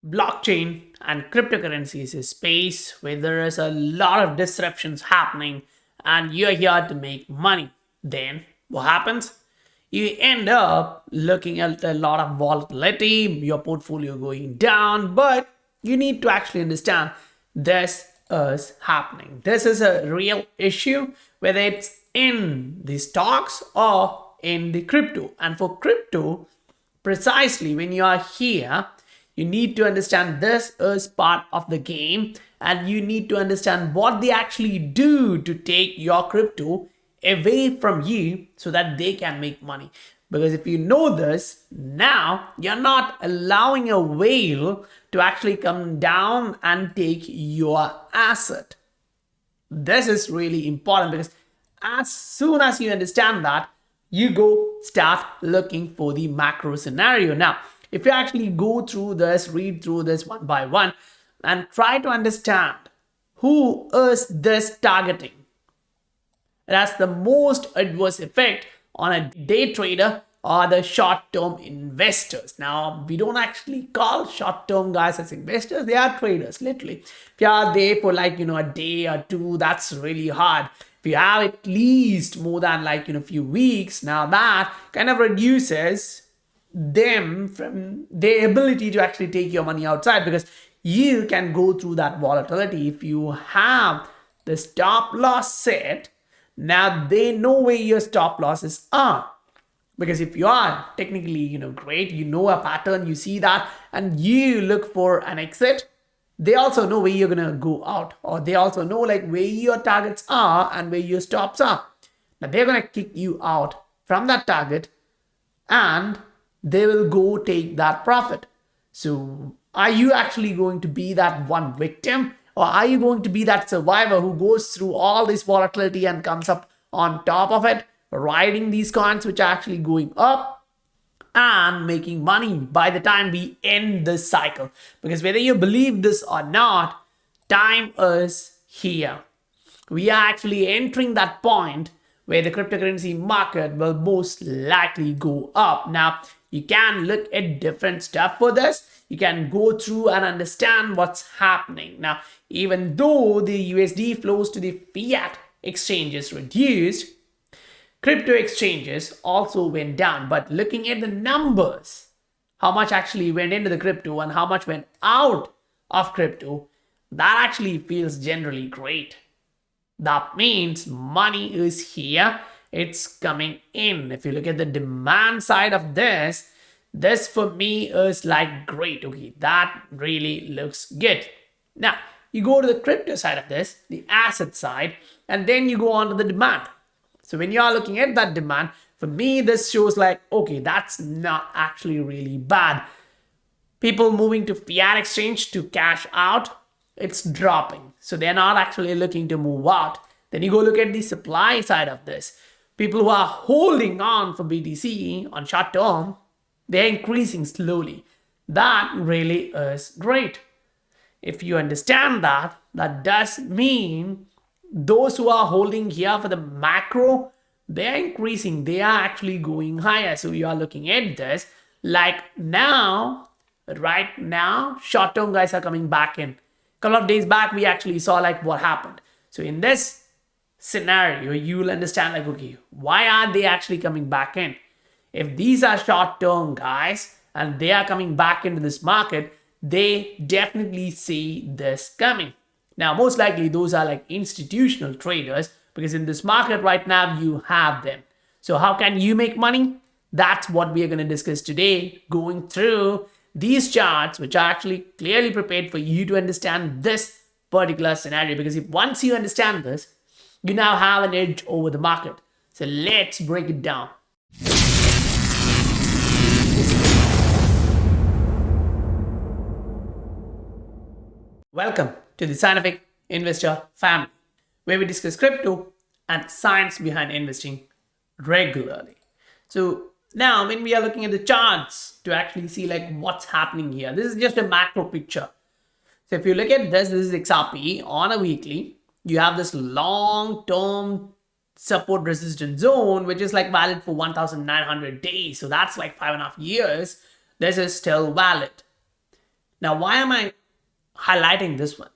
blockchain and cryptocurrency is a space where there is a lot of disruptions happening and you're here to make money. Then what happens? You end up looking at a lot of volatility, your portfolio going down, but you need to actually understand this is happening. This is a real issue, whether it's in the stocks or in the crypto. And for crypto, precisely when you are here, you need to understand this is part of the game and you need to understand what they actually do to take your crypto away from you so that they can make money. Because if you know this, now you're not allowing a whale to actually come down and take your asset. This is really important because as soon as you understand that, you go start looking for the macro scenario. Now, if you actually go through this, read through this one by one and try to understand who is this targeting, it has the most adverse effect on a day trader or the short-term investors. Now, we don't actually call short-term guys as investors. They are traders, literally. If you are there for like, a day or two, that's really hard. If you have at least more than like, a few weeks, now that kind of reduces them from their ability to actually take your money outside because you can go through that volatility. If you have the stop loss set, now they know where your stop losses are. Because if you are technically, great, you know a pattern, you see that, and you look for an exit, they also know where you're going to go out. Or they also know like where your targets are and where your stops are. Now they're going to kick you out from that target and they will go take that profit. So are you actually going to be that one victim? Or are you going to be that survivor who goes through all this volatility and comes up on top of it, riding these coins which are actually going up and making money by the time we end this cycle? Because whether you believe this or not, time is here. We are actually entering that point where the cryptocurrency market will most likely go up. Now, you can look at different stuff for this. You can go through and understand what's happening. Now, even though the USD flows to the fiat exchanges reduced, crypto exchanges also went down. But looking at the numbers, how much actually went into the crypto and how much went out of crypto, that actually feels generally great. That means money is here. It's coming in. If you look at the demand side of this for me is like great. Okay, that really looks good. Now, you go to the crypto side of this, the asset side, and then you go on to the demand. So when you are looking at that demand, for me, this shows like, okay, that's not actually really bad. People moving to fiat exchange to cash out, it's dropping. So they're not actually looking to move out. Then you go look at the supply side of this. People who are holding on for BTC on short term, they're increasing slowly. That really is great. If you understand that, that does mean those who are holding here for the macro, they're increasing. They are actually going higher. So you are looking at this like now, right now, short-term guys are coming back in. A couple of days back, we actually saw like what happened. So in this scenario, you will understand like, okay, why are they actually coming back in? If these are short-term guys and they are coming back into this market, they definitely see this coming. Now, most likely those are like institutional traders because in this market right now, you have them. So how can you make money? That's what we are going to discuss today, going through these charts, which are actually clearly prepared for you to understand this particular scenario. Because if once you understand this, you now have an edge over the market. So let's break it down. Welcome to the Scientific Investor family, where we discuss crypto and science behind investing regularly. So now when we are looking at the charts to actually see like what's happening here, this is just a macro picture. So if you look at this is XRP on a weekly. You have this long-term support resistance zone, which is like valid for 1,900 days. So that's like 5.5 years. This is still valid. Now, why am I highlighting this one?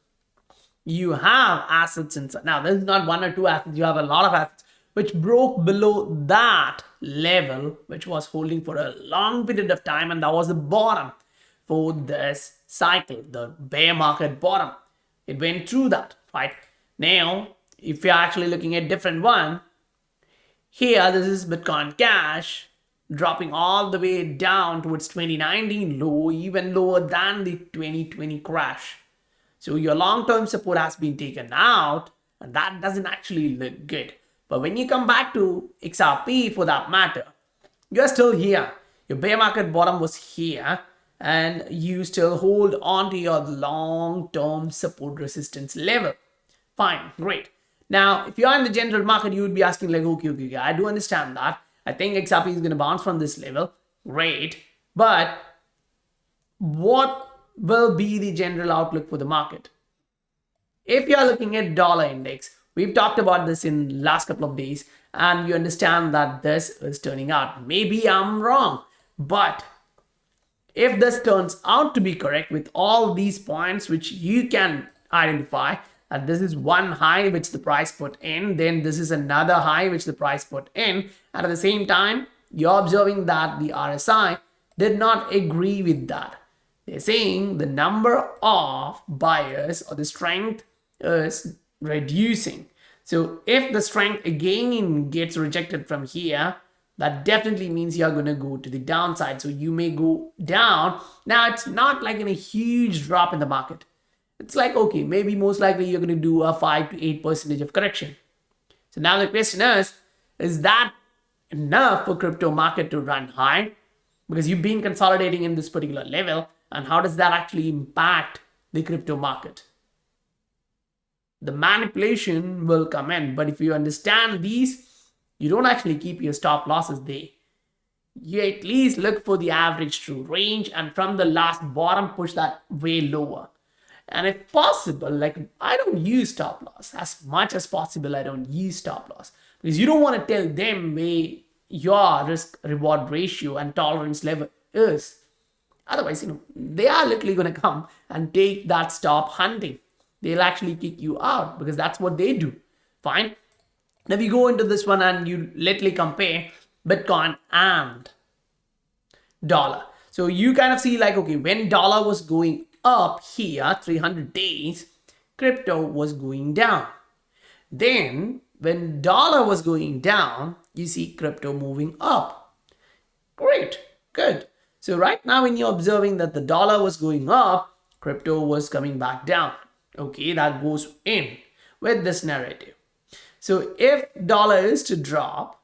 You have assets inside. Now, this is not one or two assets, you have a lot of assets which broke below that level, which was holding for a long period of time, and that was the bottom for this cycle, the bear market bottom. It went through that, right? Now, if you're actually looking at different one, here this is Bitcoin Cash dropping all the way down towards 2019 low, even lower than the 2020 crash. So your long-term support has been taken out, and that doesn't actually look good. But when you come back to XRP for that matter, you're still here. Your bear market bottom was here, and you still hold on to your long-term support resistance level. Fine, great. Now, if you're in the general market, you would be asking like, okay, I do understand that. I think XRP is going to bounce from this level. Great. But what will be the general outlook for the market? If you're looking at dollar index, we've talked about this in last couple of days, and you understand that this is turning out. Maybe I'm wrong, but if this turns out to be correct with all these points which you can identify, that this is one high which the price put in, then this is another high which the price put in, and at the same time you're observing that the RSI did not agree with that. They're saying the number of buyers or the strength is reducing. So if the strength again gets rejected from here, that definitely means you're going to go to the downside. So you may go down. Now, it's not like in a huge drop in the market. It's like, okay, maybe most likely you're going to do a 5 to 8% of correction. So now the question is that enough for crypto market to run high? Because you've been consolidating in this particular level, and how does that actually impact the crypto market? The manipulation will come in, but if you understand these, you don't actually keep your stop losses there. You at least look for the average true range, and from the last bottom, push that way lower. And if possible, like I don't use stop loss. As much as possible, I don't use stop loss. Because you don't want to tell them where your risk reward ratio and tolerance level is. Otherwise, they are literally going to come and take that stop hunting. They'll actually kick you out because that's what they do. Fine. Now we go into this one and you literally compare Bitcoin and dollar. So you kind of see like, okay, when dollar was going up here, 300 days, crypto was going down. Then when dollar was going down, you see crypto moving up. Great, good. So right now when you're observing that the dollar was going up, crypto was coming back down. Okay, that goes in with this narrative. So if dollar is to drop,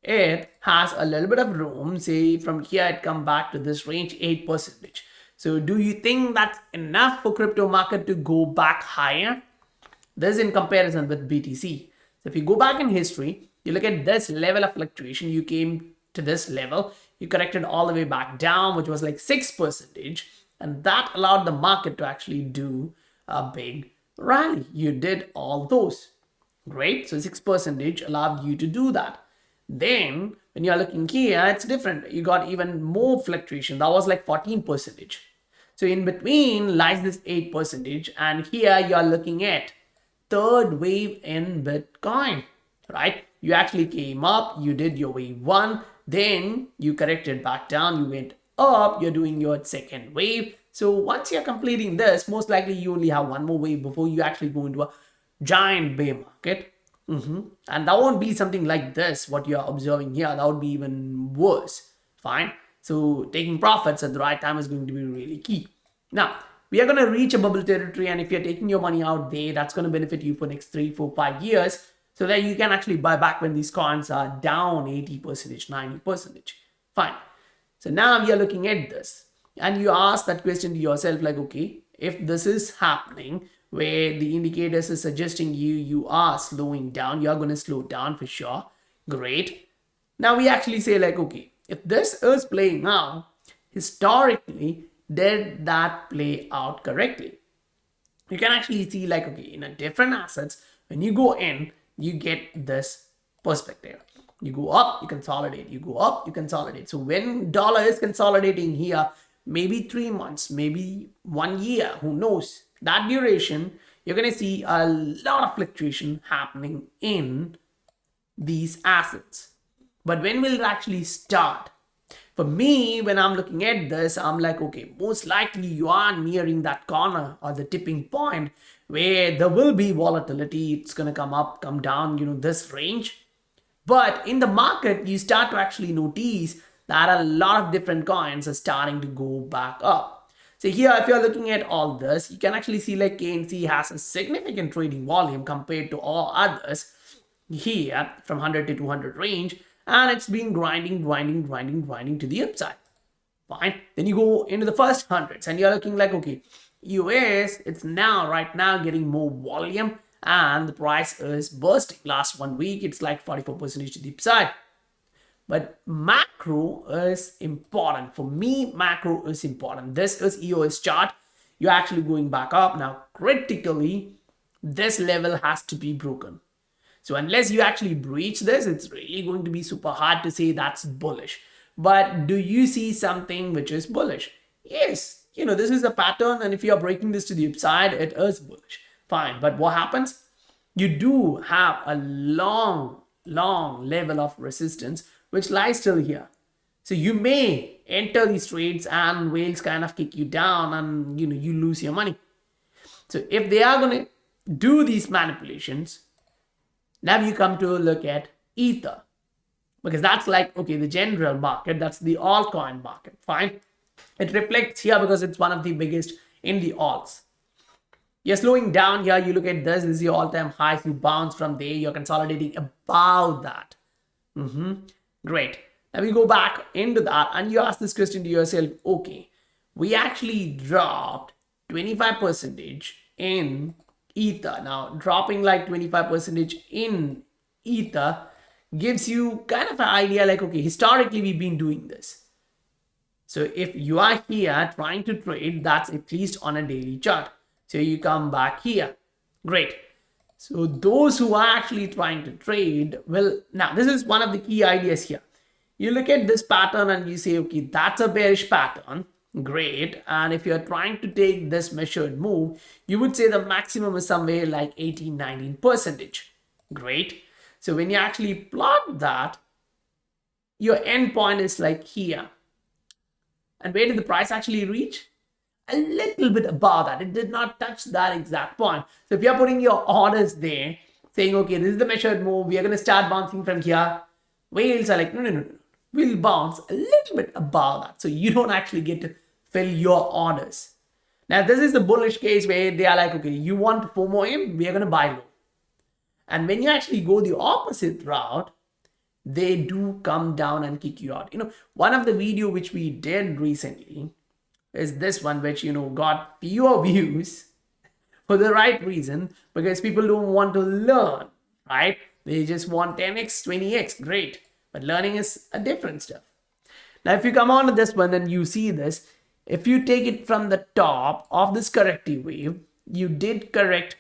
it has a little bit of room. Say from here it come back to this range 8%. So do you think that's enough for crypto market to go back higher? This is in comparison with BTC. So if you go back in history, you look at this level of fluctuation, you came to this level, you corrected all the way back down, which was like 6%, and that allowed the market to actually do a big rally. You did all those. Great. So 6% allowed you to do that. Then when you're looking here, it's different. You got even more fluctuation. That was like 14%. So in between lies this 8%, and here you're looking at third wave in Bitcoin, right? You actually came up, you did your wave one, then you corrected back down, you went up, you're doing your second wave. So once you're completing this, most likely you only have one more wave before you actually go into a giant bear market. And that won't be something like this, what you're observing here. That would be even worse. Fine. So taking profits at the right time is going to be really key. Now, we are going to reach a bubble territory, and if you're taking your money out there, that's going to benefit you for next 3, 4, 5 years, so that you can actually buy back when these coins are down 80%, 90%. Fine. So now we are looking at this, and you ask that question to yourself like, okay, if this is happening, where the indicators is suggesting you are slowing down, you're going to slow down for sure. Great. Now we actually say like, okay, if this is playing out, historically, did that play out correctly? You can actually see like, okay, in a different assets, when you go in, you get this perspective. You go up, you consolidate. You go up, you consolidate. So when dollar is consolidating here, maybe 3 months, maybe 1 year, who knows? That duration, you're going to see a lot of fluctuation happening in these assets. But when will it actually start? For me, when I'm looking at this, I'm like, okay, most likely you are nearing that corner or the tipping point where there will be volatility. It's going to come up, come down, this range. But in the market, you start to actually notice that a lot of different coins are starting to go back up. So here, if you're looking at all this, you can actually see like KNC has a significant trading volume compared to all others here from 100 to 200 range, and it's been grinding to the upside. Fine. Then you go into the first hundreds and you're looking like, okay, US, it's right now getting more volume and the price is bursting. Last 1 week, it's like 44% to the upside. But macro is important. For me, macro is important. This is EOS chart. You're actually going back up. Now, critically, this level has to be broken. So unless you actually breach this, it's really going to be super hard to say that's bullish. But do you see something which is bullish? Yes, this is a pattern, and if you are breaking this to the upside, it is bullish. Fine, but what happens? You do have a long level of resistance which lies still here. So you may enter these trades and whales kind of kick you down and you lose your money. So if they are going to do these manipulations, now you come to look at Ether, because that's like, okay, the general market, that's the altcoin market. Fine. It reflects here because it's one of the biggest in the alts. You're slowing down here. You look at this is your all-time high. You bounce from there. You're consolidating above that. Great. Now we go back into that and you ask this question to yourself, okay, we actually dropped 25% in Ether. Now, dropping like 25% in Ether gives you kind of an idea like, okay, historically we've been doing this. So if you are here trying to trade, that's at least on a daily chart. So you come back here. Great. So those who are actually trying to trade, well, now this is one of the key ideas here. You look at this pattern and you say, okay, that's a bearish pattern. Great. And if you're trying to take this measured move, you would say the maximum is somewhere like 18-19%. Great. So when you actually plot that, your end point is like here. And where did the price actually reach? A little bit above that. It did not touch that exact point. So if you're putting your orders there, saying, okay, this is the measured move, we are going to start bouncing from here. Whales are like, no. We'll bounce a little bit above that. So you don't actually get to fill your orders. Now, this is the bullish case where they are like, okay, you want FOMO in, we are going to buy low. And when you actually go the opposite route, they do come down and kick you out. One of the video which we did recently is this one, which, got fewer views for the right reason, because people don't want to learn, right? They just want 10x, 20x, great. But learning is a different stuff. Now, if you come on to this one and you see this, if you take it from the top of this corrective wave, you did correct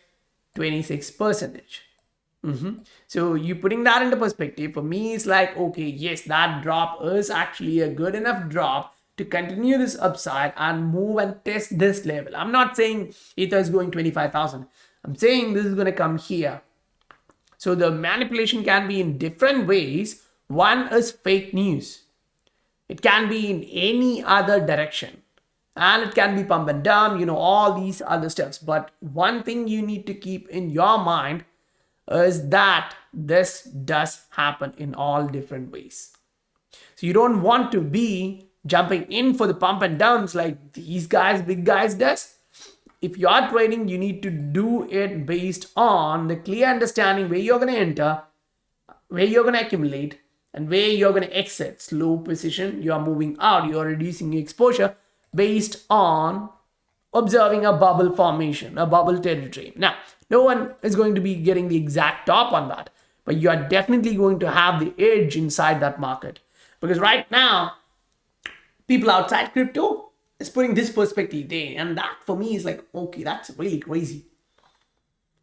26%. So you putting that into perspective, for me, it's like, okay, yes, that drop is actually a good enough drop to continue this upside and move and test this level. I'm not saying Ether is going 25,000. I'm saying this is going to come here. So the manipulation can be in different ways. One is fake news. It can be in any other direction. And it can be pump and dump, all these other steps. But one thing you need to keep in your mind is that this does happen in all different ways. So you don't want to be jumping in for the pump and dumps like these guys, big guys does. If you are trading, you need to do it based on the clear understanding where you're going to enter, where you're going to accumulate, and where you're going to exit. Slow position, you are moving out, you are reducing your exposure based on observing a bubble formation, a bubble territory. Now, no one is going to be getting the exact top on that, but you are definitely going to have the edge inside that market. Because right now, people outside crypto is putting this perspective there, and that for me is like, okay, that's really crazy.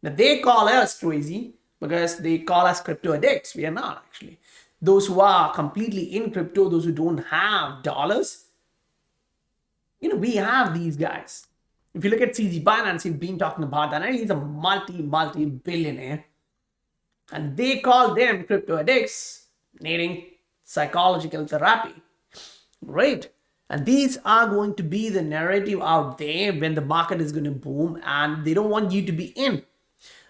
Now, they call us crazy because they call us crypto addicts. We are not actually. Those who are completely in crypto, those who don't have dollars, We have these guys. If you look at CZ Binance, he's been talking about that, and he's a multi-billionaire. And they call them crypto addicts needing psychological therapy. Right? And these are going to be the narrative out there when the market is going to boom, and they don't want you to be in.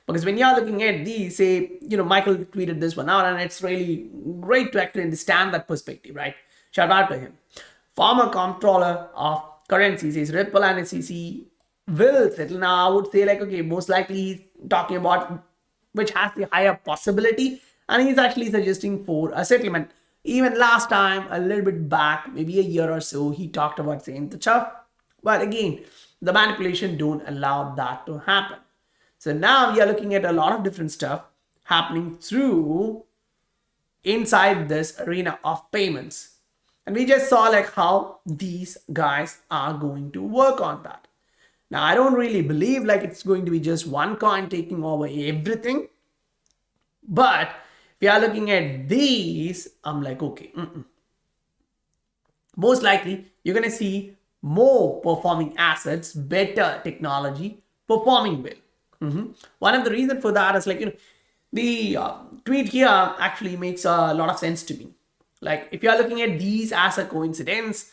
Because when you're looking at these, say, Michael tweeted this one out, and it's really great to actually understand that perspective, right? Shout out to him. Former comptroller of currency says Ripple and SEC will settle. Now, I would say, like, okay, most likely he's talking about which has the higher possibility, and he's actually suggesting for a settlement. Even last time, a little bit back, maybe a year or so, he talked about saying the chuff. But again, the manipulation don't allow that to happen. So now we are looking at a lot of different stuff happening through inside this arena of payments. And we just saw like how these guys are going to work on that. Now, I don't really believe like it's going to be just one coin taking over everything. But if you are looking at these, I'm like, okay. Most likely, you're going to see more performing assets, better technology, performing well. One of the reasons for that is like, the tweet here actually makes a lot of sense to me. Like, if you are looking at these as a coincidence,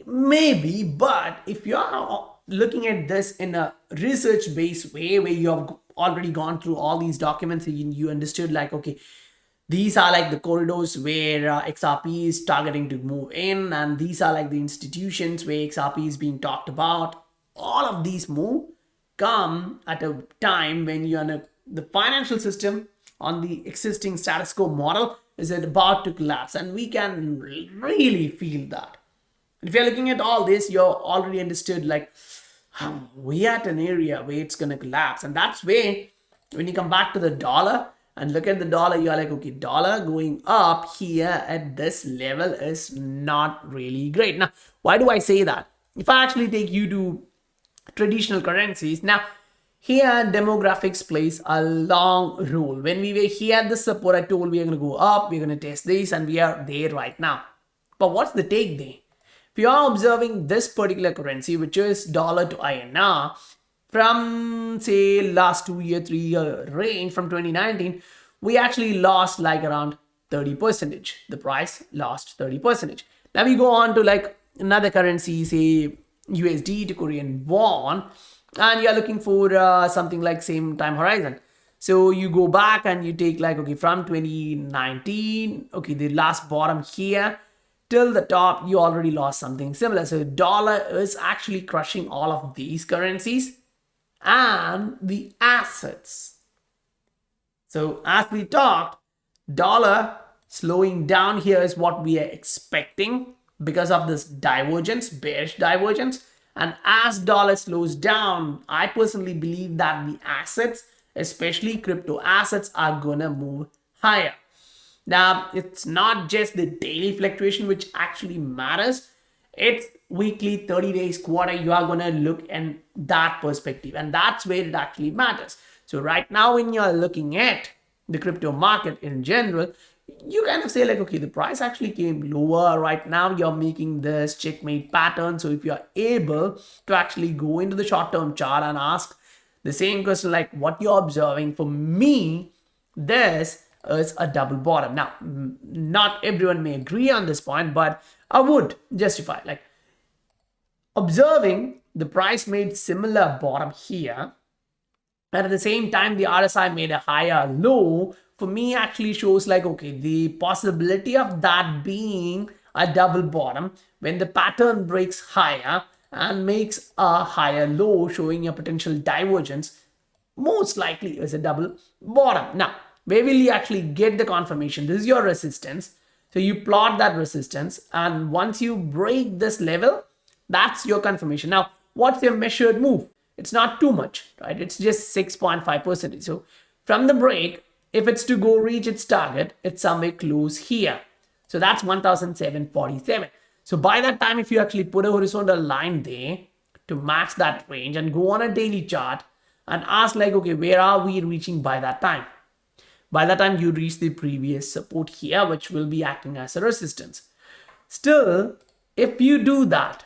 maybe, but if you are looking at this in a research-based way where you have already gone through all these documents and you understood like, okay, these are like the corridors where XRP is targeting to move in, and these are like the institutions where XRP is being talked about. All of these move come at a time when you're in the financial system on the existing status quo model is about to collapse, and we can really feel that. And if you're looking at all this, you're already understood like we're at an area where it's going to collapse. And that's where when you come back to the dollar and look at the dollar, you're like, okay, dollar going up here at this level is not really great. Now, why do I say that? If I actually take you to traditional currencies, now here demographics plays a long role. When we were here at the support, I told we are going to go up, we're going to test this, and we are there right now. But what's the take there? If you are observing this particular currency, which is dollar to INR, from say last 2 year, 3 year range from 2019, we actually lost like around 30%. The price lost 30%. Now we go on to like another currency, say USD to Korean won, and you're looking for something like same time horizon. So you go back and you take like, okay, from 2019, okay, the last bottom here till the top, you already lost something similar. So dollar is actually crushing all of these currencies and the assets. So as we talked, dollar slowing down here is what we are expecting because of this divergence, bearish divergence. And as dollar slows down, I personally believe that the assets, especially crypto assets, are gonna move higher. Now, it's not just the daily fluctuation which actually matters. It's weekly, 30 days, quarter. You are gonna look in that perspective, and that's where it actually matters. So right now, when you're looking at the crypto market in general, you kind of say like, okay, the price actually came lower. Right now, you're making this checkmate pattern. So if you're able to actually go into the short-term chart and ask the same question like what you're observing, for me, this is a double bottom. Now, not everyone may agree on this point, but I would justify like observing the price made similar bottom here, and at the same time, the RSI made a higher low. For me, actually shows like, okay, the possibility of that being a double bottom when the pattern breaks higher and makes a higher low, showing a potential divergence, most likely is a double bottom. Now, where will you actually get the confirmation? This is your resistance. So you plot that resistance, and once you break this level, that's your confirmation. Now, what's your measured move? It's not too much, right? It's just 6.5%. So from the break, if it's to go reach its target, it's somewhere close here. So that's 1,747. So by that time, if you actually put a horizontal line there to match that range and go on a daily chart and ask like, okay, where are we reaching by that time? By that time, you reach the previous support here, which will be acting as a resistance. Still, if you do that,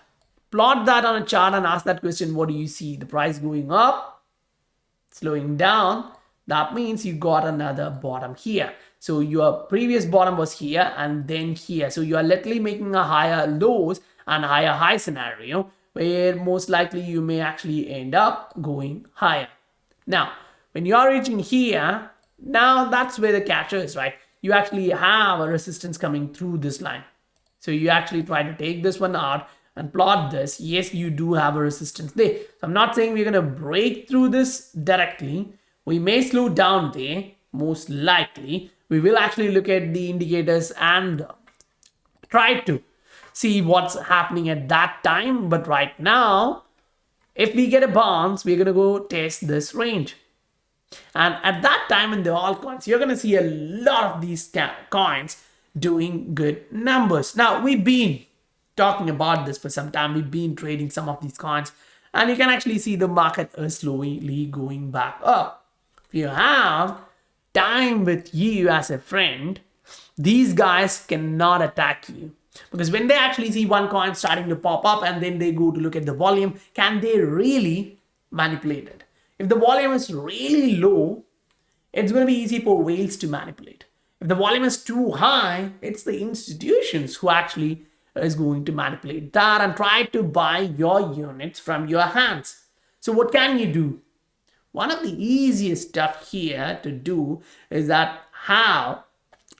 plot that on a chart and ask that question, what do you see? The price going up, slowing down. That means you got another bottom here. So your previous bottom was here and then here. So you are literally making a higher lows and higher high scenario where most likely you may actually end up going higher. Now, when you are reaching here, now that's where the catch is, right? You actually have a resistance coming through this line. So you actually try to take this one out and plot this. Yes, you do have a resistance there. So I'm not saying we're going to break through this directly. We may slow down there, most likely. We will actually look at the indicators and try to see what's happening at that time. But right now, if we get a bounce, we're going to go test this range. And at that time in the altcoins, you're going to see a lot of these coins doing good numbers. Now, we've been talking about this for some time. We've been trading some of these coins. And you can actually see the market is slowly going back up. If you have time with you as a friend, these guys cannot attack you. Because when they actually see one coin starting to pop up and then they go to look at the volume, can they really manipulate it? If the volume is really low, it's going to be easy for whales to manipulate. If the volume is too high, it's the institutions who actually is going to manipulate that and try to buy your units from your hands. So what can you do? One of the easiest stuff here to do is that have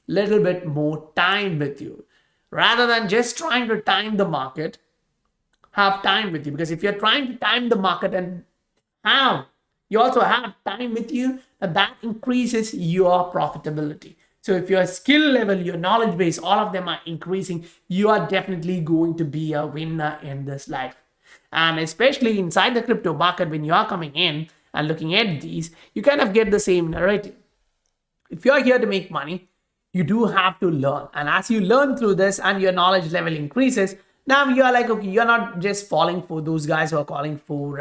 little bit more time with you. Rather than just trying to time the market, have time with you. Because if you're trying to time the market and you also have time with you, that increases your profitability. So if your skill level, your knowledge base, all of them are increasing, you are definitely going to be a winner in this life. And especially inside the crypto market, when you are coming in and looking at these, you kind of get the same narrative. If you're here to make money, you do have to learn. And as you learn through this and your knowledge level increases, now you're like, okay, you're not just falling for those guys who are calling for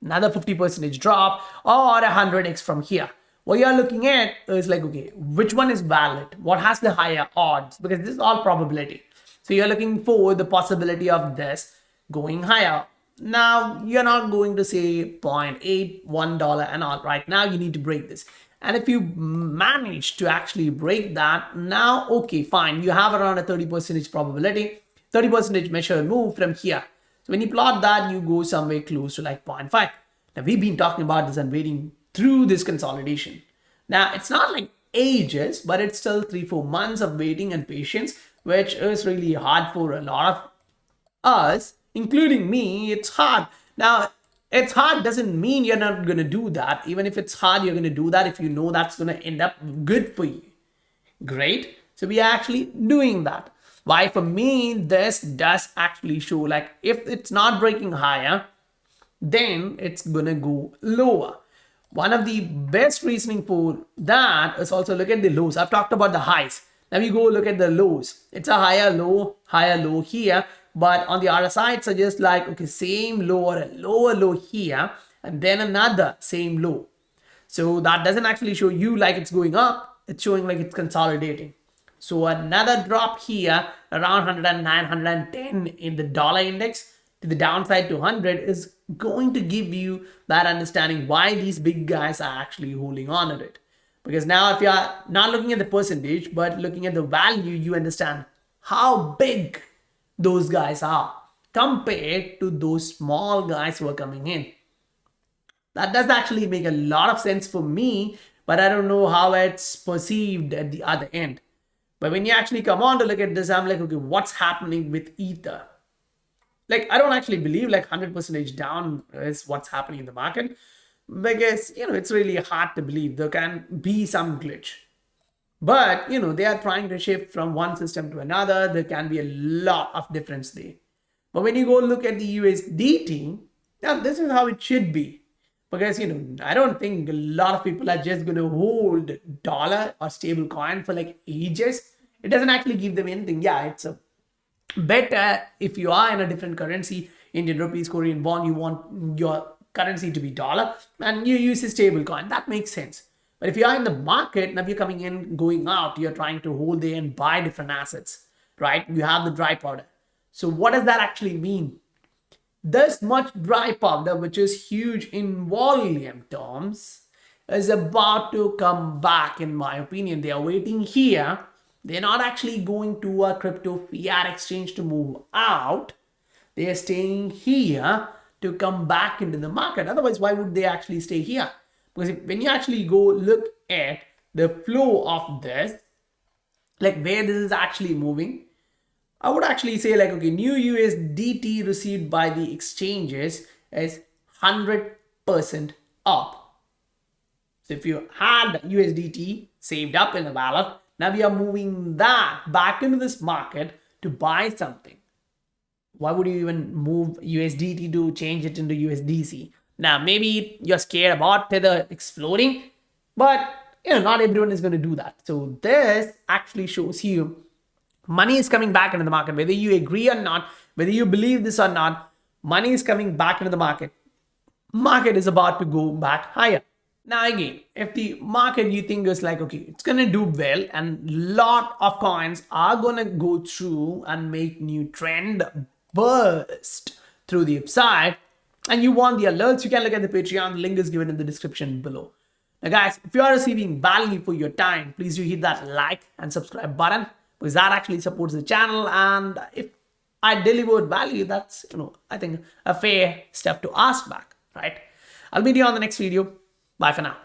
another 50% drop or 100x from here. What you're looking at is like, okay, which one is valid? What has the higher odds? Because this is all probability. So you're looking for the possibility of this going higher. Now, you're not going to say 0.8, $1 and all. Right now, you need to break this. And if you manage to actually break that, now, okay, fine. You have around a 30% probability, 30% measure move from here. So when you plot that, you go somewhere close to like 0.5. Now, we've been talking about this and waiting through this consolidation. Now, it's not like ages, but it's still 3-4 months of waiting and patience, which is really hard for a lot of us, including me. It's hard. Now, it's hard doesn't mean you're not going to do that. Even if it's hard, you're going to do that if you know that's going to end up good for you. Great. So we are actually doing that. Why? For me, this does actually show like if it's not breaking higher, then it's going to go lower. One of the best reasoning for that is also look at the lows. I've talked about the highs. Now we go look at the lows. It's a higher low here. But on the other side, suggest like, okay, same low or a lower low here, and then another same low. So that doesn't actually show you like it's going up. It's showing like it's consolidating. So another drop here around 109, 110 in the dollar index to the downside to 100 is going to give you that understanding why these big guys are actually holding on to it. Because now if you are not looking at the percentage, but looking at the value, you understand how big those guys are compared to those small guys who are coming in. That does actually make a lot of sense for me, but I don't know how it's perceived at the other end. But when you actually come on to look at this, I'm like, okay, what's happening with Ether? Like, I don't actually believe like 100% down is what's happening in the market because, it's really hard to believe. There can be some glitch. But, they are trying to shift from one system to another. There can be a lot of difference there. But when you go look at the USDT, now this is how it should be. Because, I don't think a lot of people are just going to hold dollar or stable coin for like ages. It doesn't actually give them anything. Yeah, it's a better if you are in a different currency, Indian rupees, Korean won, you want your currency to be dollar and you use a stable coin. That makes sense. But if you are in the market, now you're coming in, going out, you're trying to hold there and buy different assets, right? You have the dry powder. So what does that actually mean? this much dry powder, which is huge in volume terms, is about to come back, in my opinion. They are waiting here. They're not actually going to a crypto fiat exchange to move out. They are staying here to come back into the market. Otherwise, why would they actually stay here? Because when you actually go look at the flow of this, like where this is actually moving, I would actually say like, okay, new USDT received by the exchanges is 100% up. So if you had USDT saved up in a wallet, now we are moving that back into this market to buy something. Why would you even move USDT to change it into USDC? Now, maybe you're scared about Tether exploding, but not everyone is going to do that. So this actually shows you money is coming back into the market, whether you agree or not, whether you believe this or not. Money is coming back into the market. Market is about to go back higher. Now again, if the market you think is like, okay, it's gonna do well and lot of coins are gonna go through and make new trend burst through the upside, and you want the alerts, you can look at the Patreon. The link is given in the description below. Now guys, if you are receiving value for your time, please do hit that like and subscribe button, because that actually supports the channel. And if I delivered value, that's, I think a fair step to ask back, right? I'll meet you on the next video. Bye for now.